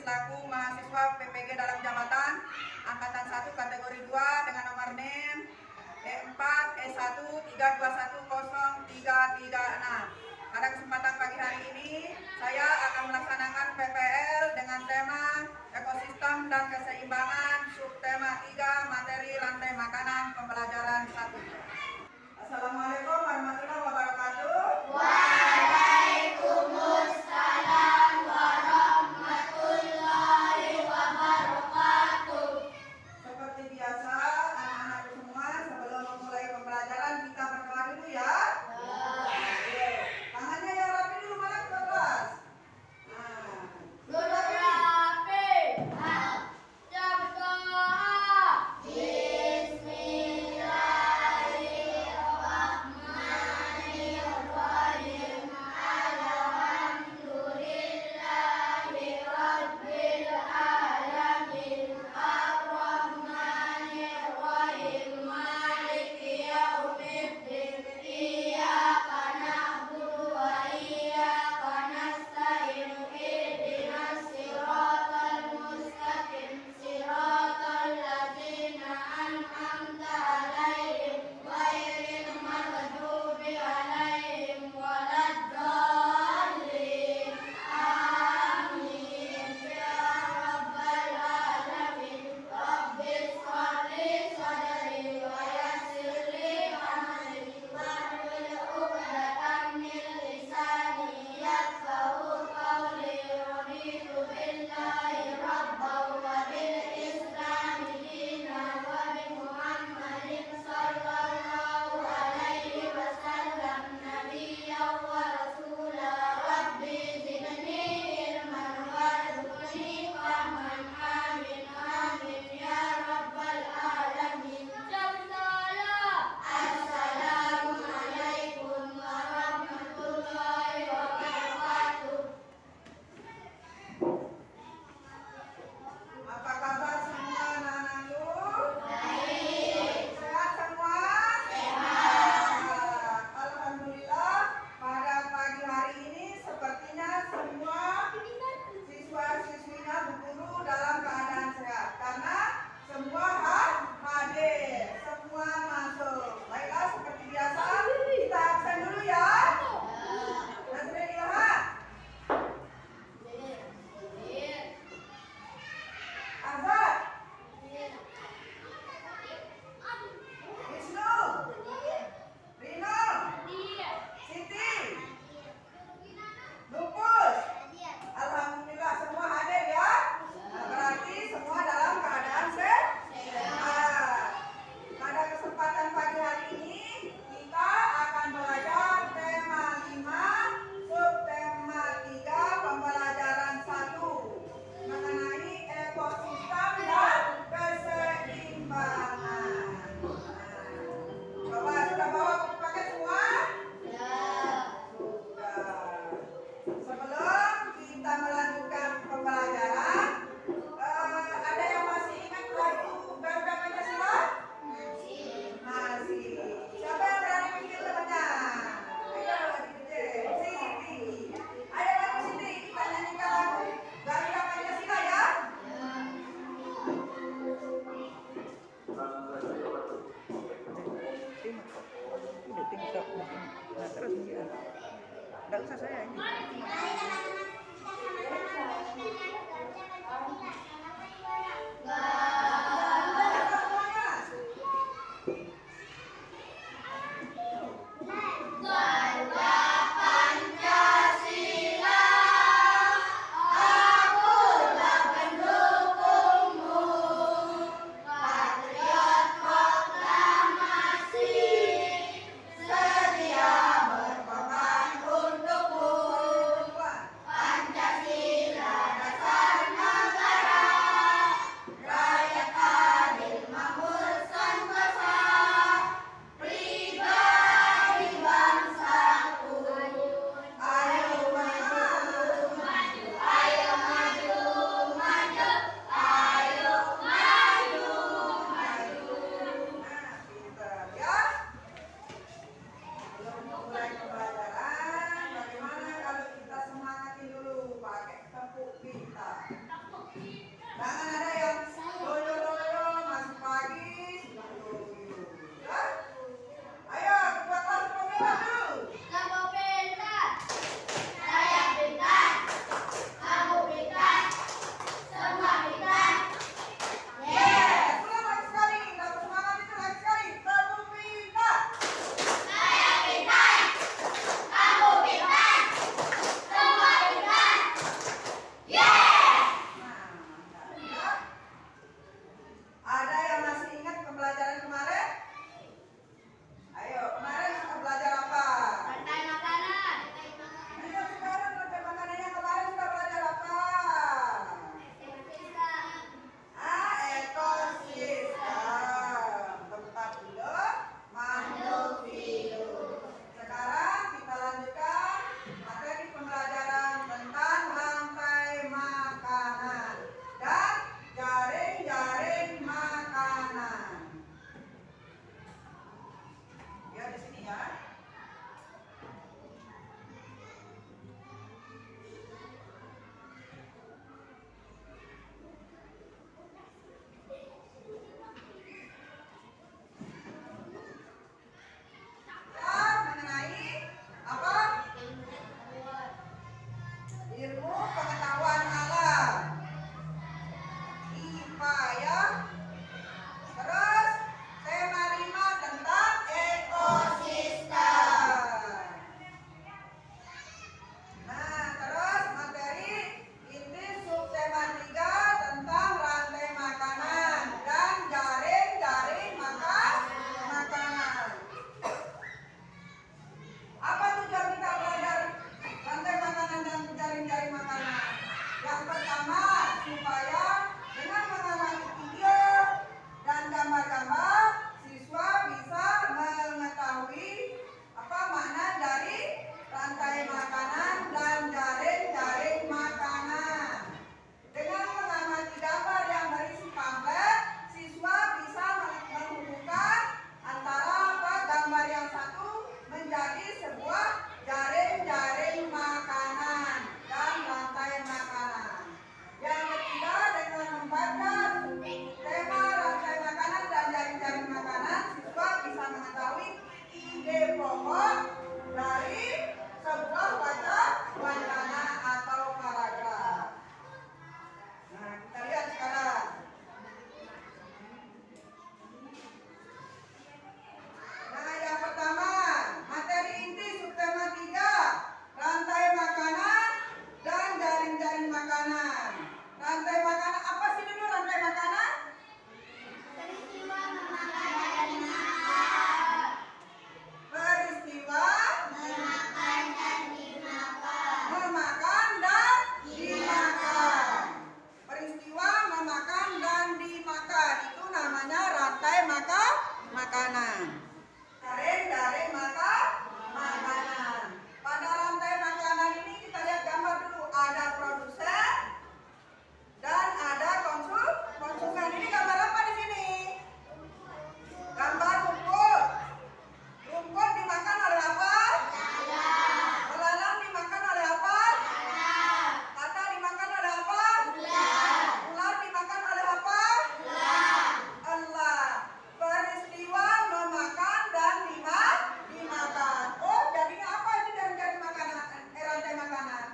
selaku mahasiswa PPG dalam jabatan Angkatan 1 kategori 2 dengan nomor NIM E4E1321036. Pada kesempatan pagi hari ini, saya akan melaksanakan PPL dengan tema ekosistem dan keseimbangan subtema 3 materi rantai makanan pembelajaran 1. Assalamualaikum warahmatullahi wabarakatuh. Waalaikumsalam warahmatullahi wabarakatuh. Seperti biasa, anak-anakku semua, sebelum memulai pembelajaran kita berdoa dulu ya. Tangannya yang rapi dulu, mana ke kelas. Duduk rapi. Baca berdoa. Bismillahirrahmanirrahim. Alhamdulillahi rabbil alamin. Ar-Rahmanirrahim. Maliki yaumiddin. Iyyaka na'budu wa iyyaka nasta'in. Ihdinas siratal mustaqim. Siratal ladzina an'amta 'alaihim ghairil maghdubi 'alaihim waladdallin. Amin. Ya rabbal alamin. Rabbis shrahli sadri wa yassir li amri wahlul 'uqdatam min lisani yafqahu qawli. Raditu billahi rabban wa bil islami dinan wa bi Muhammadin sallallahu alaihi wasallam nabiyyan wa rasula. Rabbi zidni ilman warzuqni fahman. Amin amin ya rabbal alamin. Assalamualaikum warahmatullahi wabarakatuh. Apa kabar semua anak-anakku? Baik. Sehat semua? Alhamdulillah, pada pagi hari ini sepertinya semua siswa-siswinya Bu Guru dalam keadaan sehat karena semua hadir, semua masuk. Baiklah, seperti biasa kita absen dulu ya. Nazrul Ilham, Azhar, Wisnu, Rino, Siti, Lupus. Alhamdulillah semua hadir ya. Berarti semua dalam keadaan sehat. Pada kesempatan pagi hari ini kita akan belajar tema 5 subtema 3 pembelajaran 1 mengenai ekosistem dan keseimbangan. Coba sudah bawa buku paket semua? Sebelum kita melanjutkan pembelajaran, ada yang masih ingat lagu Garuda Pancasila? Masih. Siapa yang berani bikin temannya? Ayo, Siti. Ayo lagu Siti, kita nyanyikan lagu Garuda Pancasila ya. Tidak usah saya ini. Garuda Pancasila, akulah pendukungmu. Patriot proklamasi, sedia berkorban untukmu. makan. Itu namanya rantai makanan. Jaring makanan. Pada rantai makanan ini kita lihat gambar dulu. Ada produsen dan ada konsumen. Ini gambar apa di sini? Gambar rumput. Rumput dimakan oleh apa? Belalang dimakan oleh apa? Kata dimakan oleh apa? Ular dimakan oleh apa? Elang. Peristiwa memakan dan dimakan. Oh, jadinya apa ini dari makanan? Rantai makanan.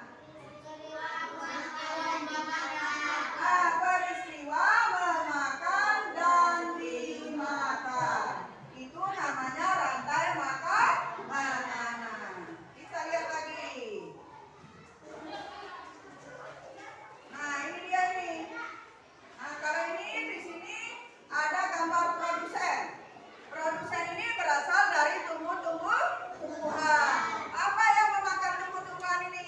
Peristiwa memakan dan dimakan. Itu namanya rantai makanan. Kita lihat lagi. Nah, ini dia nih. Nah, kalau ini di sini ada gambar produsen. Produsen ini berasal dari tumbuhan. Apa yang memakan tumbuhan ini?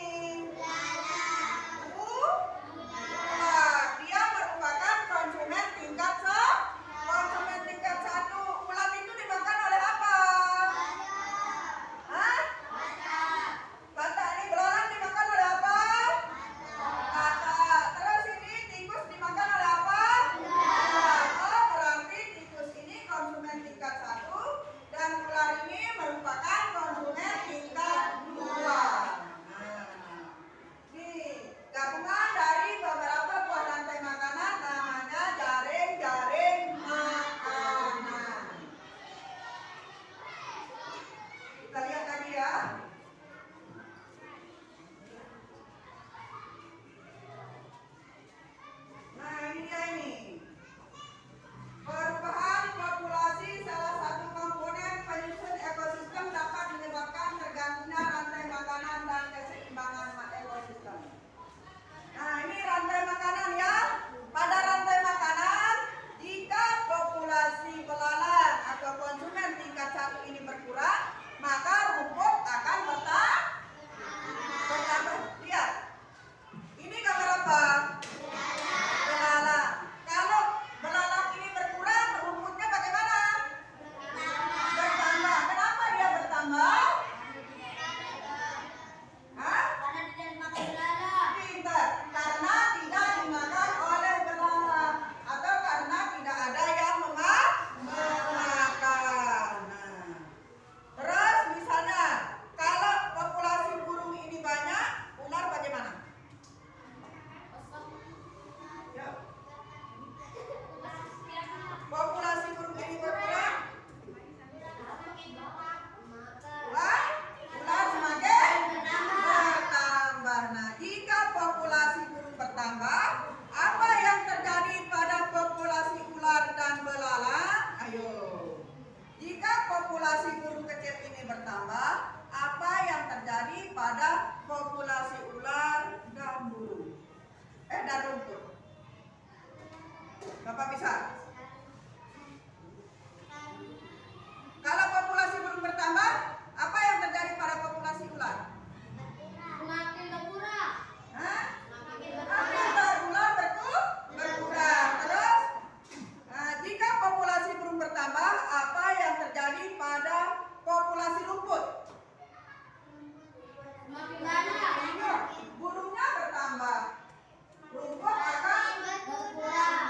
Ular. Dia merupakan konsumen tingkat 1. Ulat itu dimakan oleh apa? Hah? Bata. Ini belalang dimakan oleh apa? Bata. Terus ini tikus dimakan oleh apa? Oh, berarti tikus ini konsumen tingkat 1 dan ular ini merupakan konsumen tingkat 2. Nih, gabungan dari beberapa buah rantai makanan namanya jaring makanan. Kita lihat lagi ya. Nah, ini dia ini. Perubahan populasi salah satu komponen penyusun ekosistem dapat menyebabkan terganggunya rantai makanan dan keseimbangan ekosistem. Nah, ini rantai makanan ya. Pada rantai makanan, jika populasi belalang atau konsumen tingkat 1 ini berkurang, maka rumput akan bertambah. Lihat. Ini gambar apa? Belalang. Kalau belalang ini berkurang, rumputnya bagaimana? Bertambah. Kenapa dia bertambah? Hah? Pintar. Karena tidak dimakan oleh belalang atau karena tidak ada yang memakan. Nah, terus misalnya kalau populasi burung ini banyak, ular bagaimana? Ya. Populasi burung ini berkurang, ular semakin bertambah. Nah, jika populasi burung bertambah, apa yang terjadi pada populasi ular dan belalang? Ayo. Jika populasi burung kecil ini bertambah, apa yang terjadi pada populasi ular dan burung? Dan rumput. Bapak bisa? Kalau populasi burung bertambah, apa yang terjadi pada populasi ular? Hah? Ular berkurang. Terus, jika populasi burung bertambah, apa yang terjadi pada populasi rumput? Burungnya bertambah. Rumput akan berkurang.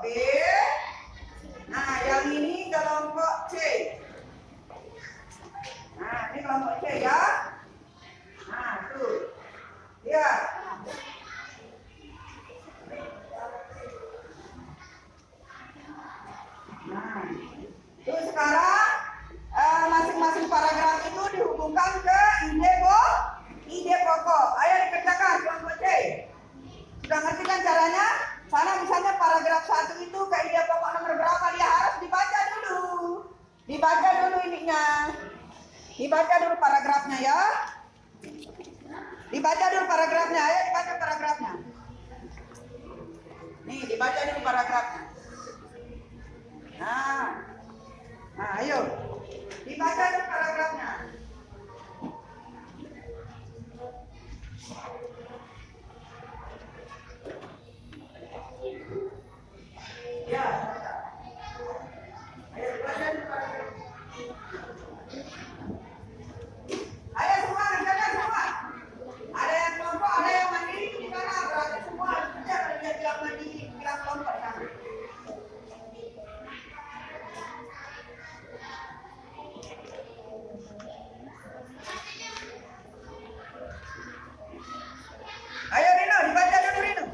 Oke. Nah, yang ini kelompok C. Nah, ini kelompok C ya. Nah, tuh. Lihat. Nah, tuh sekarang masing-masing paragraf itu dihubungkan ke ide pokok. Ayo dikerjakan kelompok C. Sudah ngerti kan caranya? Sana misalnya paragraf 1 itu ke ide pokok nomor berapa, dia harus dibaca dulu. Dibaca dulu ininya. Dibaca dulu paragrafnya ya. Dibaca dulu paragrafnya. Ayo dibaca paragrafnya. Nih, dibaca dulu paragrafnya. Nah, ayo. Dibaca dulu paragrafnya. Ya, baca. Ayo dibaca dulu paragrafnya. Ayo semua, kerjakan semua. Ada yang kelompok, ada yang mandiri di sana. Berarti semua harus kerja kalau dia bilang mandiri, bilang kelompok di sana. Ayo Rino, dibaca dulu Rino.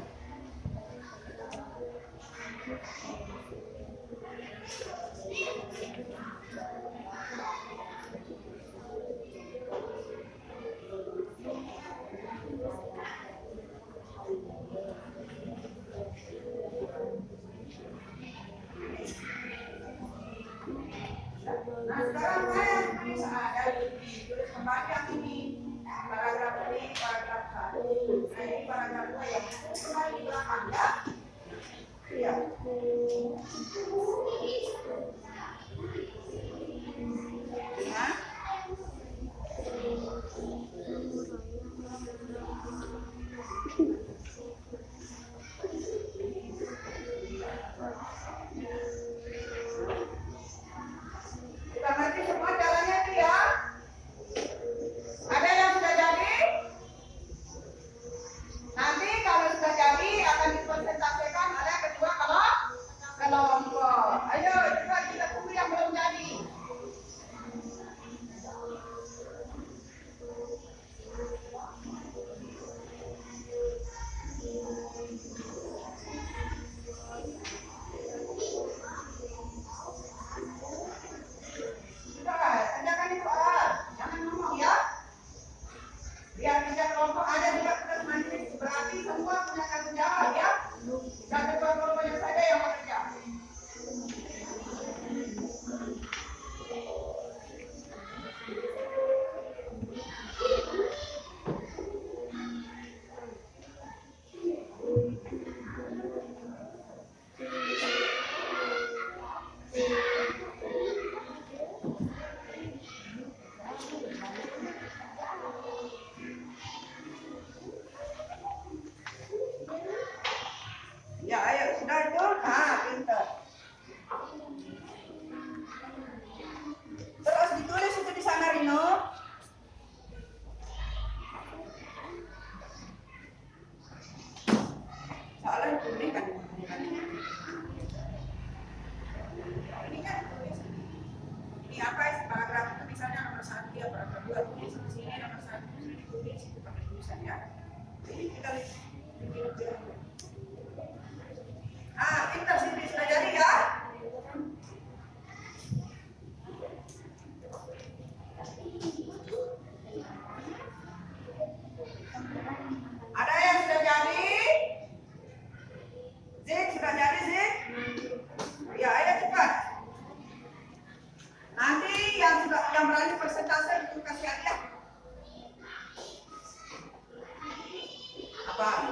Nah sekarang saya tulis ada tulis kembali yang ini paragraf ini paragraf 1. Nah ini paragraf 2 yang kembali di belakang ya. Iya. Nah. Kita ngerti semua caranya itu ya. Ada yang sudah jadi? Nanti kalau sudah jadi akan dipresentasikan oleh kedua kelompok. Ayo coba kita tunggu yang belum jadi. Sudah, kerjakan itu jangan ngomong ya. Biar bisa kelompok ada juga tugas mandiri. Berarti semua punya tanggung jawab ya. Dan ketua kelompoknya saja yang bekerja. Ya, ayo sudah itu. Pintar. Terus ditulis itu di sana Rino. Soalnya tulis kan. Ini kan tulis. Ini apa isi paragraf itu misalnya nomor 1 ya, paragraf 2 tulis di sini nomor 1 ditulis itu pakai tulisan ya. Jadi kita lihat. Pintar sini sudah jadi ya. Ada yang sudah jadi? Zik sudah jadi Zik? Ya, ayo cepat. Nanti yang berani persentase itu kasih hadiah. Apa?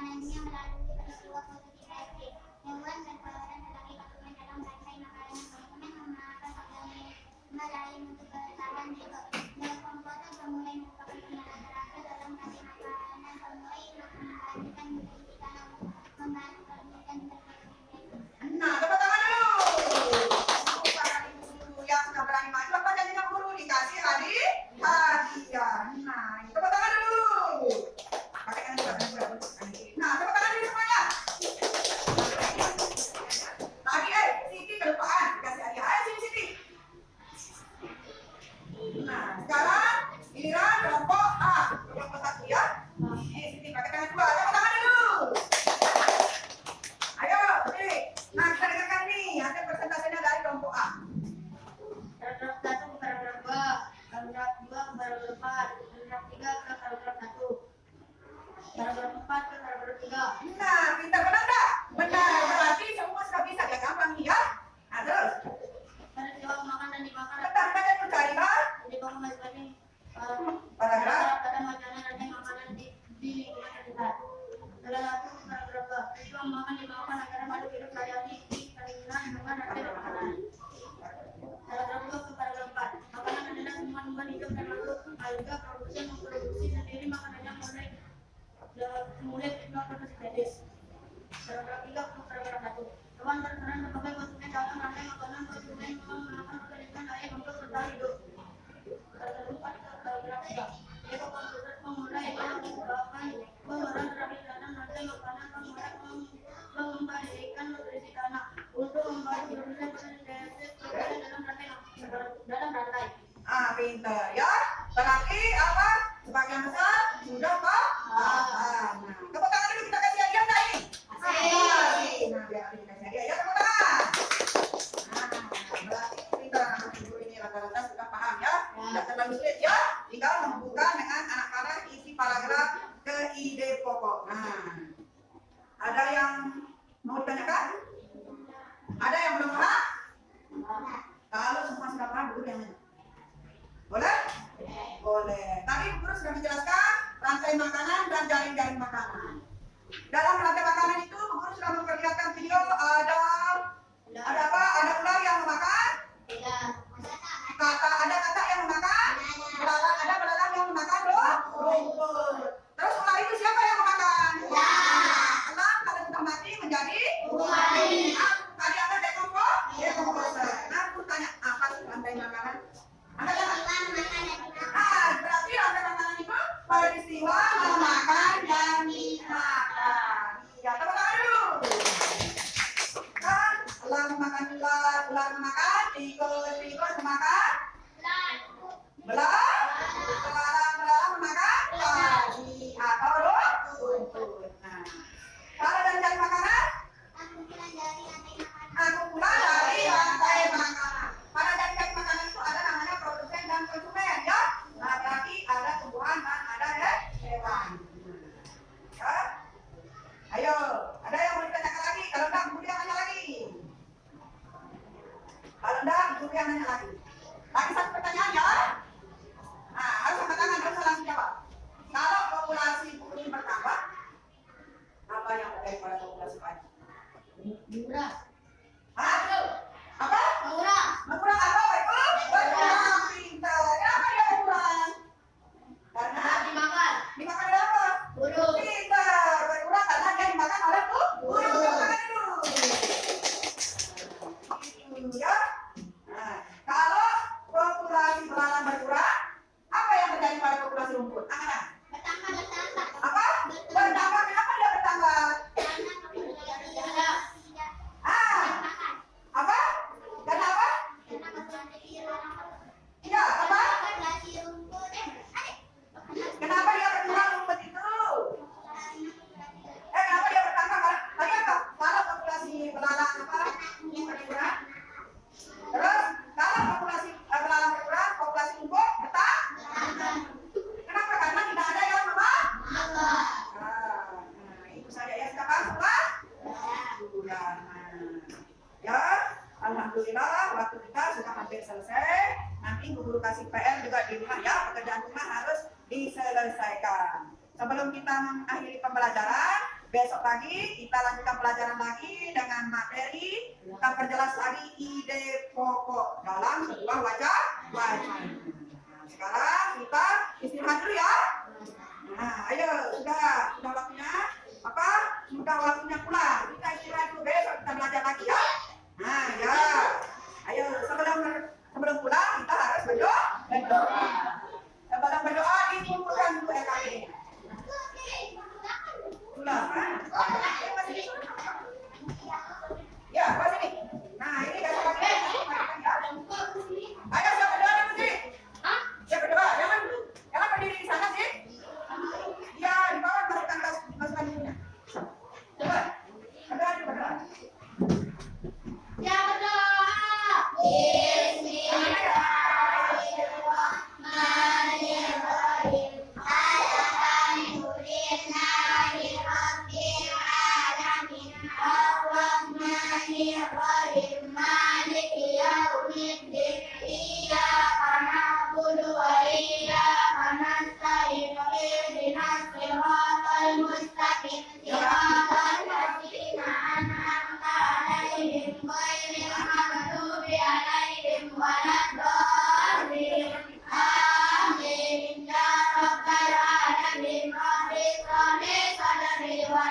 makanannya melalui peristiwa foto 3 SD. Hewan berkeluaran tetapi dokumen dalam rantai makanan dokumen menggunakan organ lain untuk bertahan juga. Kompote pemulai merupakan pembahan terakhir dalam rantai makanan pemulai menghadirkan nutrisi karena membantu perbaikan berkelanjutan. Nah, tepuk tangan dulu. Para ibu yang sudah berani maju apa janjinya guru dikasih hadiah. Nah, tepuk tangan dulu. Pakai tangan juga, Nah, tepuk tangan dulu semuanya. Tadi Siti kelupaan dikasih hadiah. Ayo Siti. Nah, sekarang giliran kelompok A, kelompok 1 ya. Siti pakai tangan dua. Tepuk tangan dulu. Ayo, Siti. Nah, kita dengarkan nih hasil persentasenya dari kelompok A. Paragraf 1 ke paragraf 2, paragraf 2 ke paragraf 4, paragraf 3 ke paragraf 1, paragraf 4 ke paragraf 3. Nah, pintar benar enggak? Benar, berarti semua sudah bisa ya, gampang nih ya. Nah, terus. Peristiwa makan dan dimakan Bentar, kita mencari kan? jadi bangun masing-masing Paragraf. pada wacana rantai makanan di lingkungan sekitar. Paragraf 1 ke paragraf 2, peristiwa makan dimakan antara makhluk hidup sehari-hari di lingkungan rantai makanan. Paragraf 2 ke paragraf 4, makanan adalah semua tumbuhan hidup dan makhluk alga memproduksi sendiri makanannya mulai fotosintesis. Paragraf 3 ke paragraf 1, hewan berperan sebagai konsumen dalam rantai makanan konsumen menggunakan organisme lain untuk bertahan hidup. Paragraf 4 ke paragraf 3, ekokonstruksi pemulai yang menyebabkan pengeluaran terakhir dalam rantai makanan pemulai mengembalikan nutrisi tanah untuk membantu produsen fotosintesis dalam rantai. Ah, pintar ya. Berarti apa? Sebagian besar sudah paham. Nah, tepuk tangan dulu kita kasih hadiah enggak ini? Kasih. Nah, biar Adi dikasih hadiah ya, tepuk tangan. Nah, berarti pintar anak ibu ini rata-rata sudah paham ya. Tidak terlalu sulit ya. Tinggal menghubungkan dengan anak-anak isi paragraf ke ide pokok. Nah, ada yang mau ditanyakan? Ada yang belum paham? Kalau semua sudah paham, guru yang nanya. Boleh? Boleh. Tadi guru sudah menjelaskan rantai makanan dan jaring-jaring makanan. Dalam rantai makanan itu, guru sudah memperlihatkan video ada apa? Ada ular yang memakan, ada katak yang memakan, ada belalang yang memakan rumput. Terus ular itu siapa yang memakan? Elang kalau sudah mati menjadi tadi ada dekomposer. Nah, aku tanya apa sih rantai makanan? Anda tahu? Berarti rantai makanan itu peristiwa memakan dan dimakan. Iya, tepuk tangan dulu. Kan, elang memakan ular, ular memakan tikus, tikus memakan belalang memakan padi atau rumput. Nah, kalau dari cari makanan, aku pulang dari rantai makanan. Pada dari makanan itu ada namanya produsen dan konsumen ya. Nah, berarti ada tumbuhan dan ada hewan. Ya. Ayo, ada yang mau ditanyakan lagi? Kalau enggak, guru yang nanya lagi. Kalau enggak, guru yang nanya lagi. Lagi satu pertanyaan ya. Nah, harus angkat tangan, harus langsung jawab. Kalau populasi burung bertambah, apa yang terjadi pada populasi padi? Murah. Apa? Mengurang apa, Pak Ibu? Berkurang pintar. Kenapa dia berkurang? Karena Dimakan. dimakan oleh apa? Burung. Pintar. Berkurang karena dia dimakan oleh burung. Makan dulu. Itu ya. Nah, kalau populasi belalang berkurang, apa yang terjadi pada populasi rumput? Angkat. Apa? Bertambah. Kenapa dia bertambah? Apa? Karena apa? Iya, apa? Kenapa dia berkurang rumput itu? Kenapa dia bertambah? Tadi apa? Kalau populasi belalang apa? Berkurang. Terus, kalau populasi belalang berkurang, populasi rumput bertambah. Kenapa? Karena tidak ada yang memakan. Nah, itu saja ya. Sudah paham semua? Sudah. Ya, alhamdulillah waktu kita sudah hampir selesai. Nanti guru kasih PR juga di rumah ya, pekerjaan rumah harus diselesaikan. Sebelum kita mengakhiri pembelajaran, Besok pagi kita lanjutkan pelajaran lagi dengan materi kita perjelas lagi ide pokok dalam sebuah wajah. Nah, sekarang kita istirahat dulu ya. Nah, ayo sudah waktunya apa? Sudah waktunya pulang. Kita istirahat dulu, besok kita belajar lagi ya. Nah, ya. Ayo sebelum pulang kita harus berdoa. Sebelum berdoa dikumpulkan dulu EKG. Pulang. Ya, pas ini. Nah, ini besok pagi. Ayo siapa berdoa dulu sih? Siapa berdoa? Jangan berdiri di sana sih. Ya, di bawah masukkan dulunya. Coba. Berdoa dulu, berdoa. Ya berdoa. Bismillahirrahmanirrahim. Alhamdulillahirabbil alamin. Arrahmanirrahim. Maliki yaumiddin. Iyyaka na'budu wa iyyaka nasta'in. Ihdinas siratal mustaqim. Siratal ladzina an'amta 'alaihim ghairil maghdubi 'alaihim waladdallin. Amin. Ya rabbal alamin. Rabbi shrah li sadri wa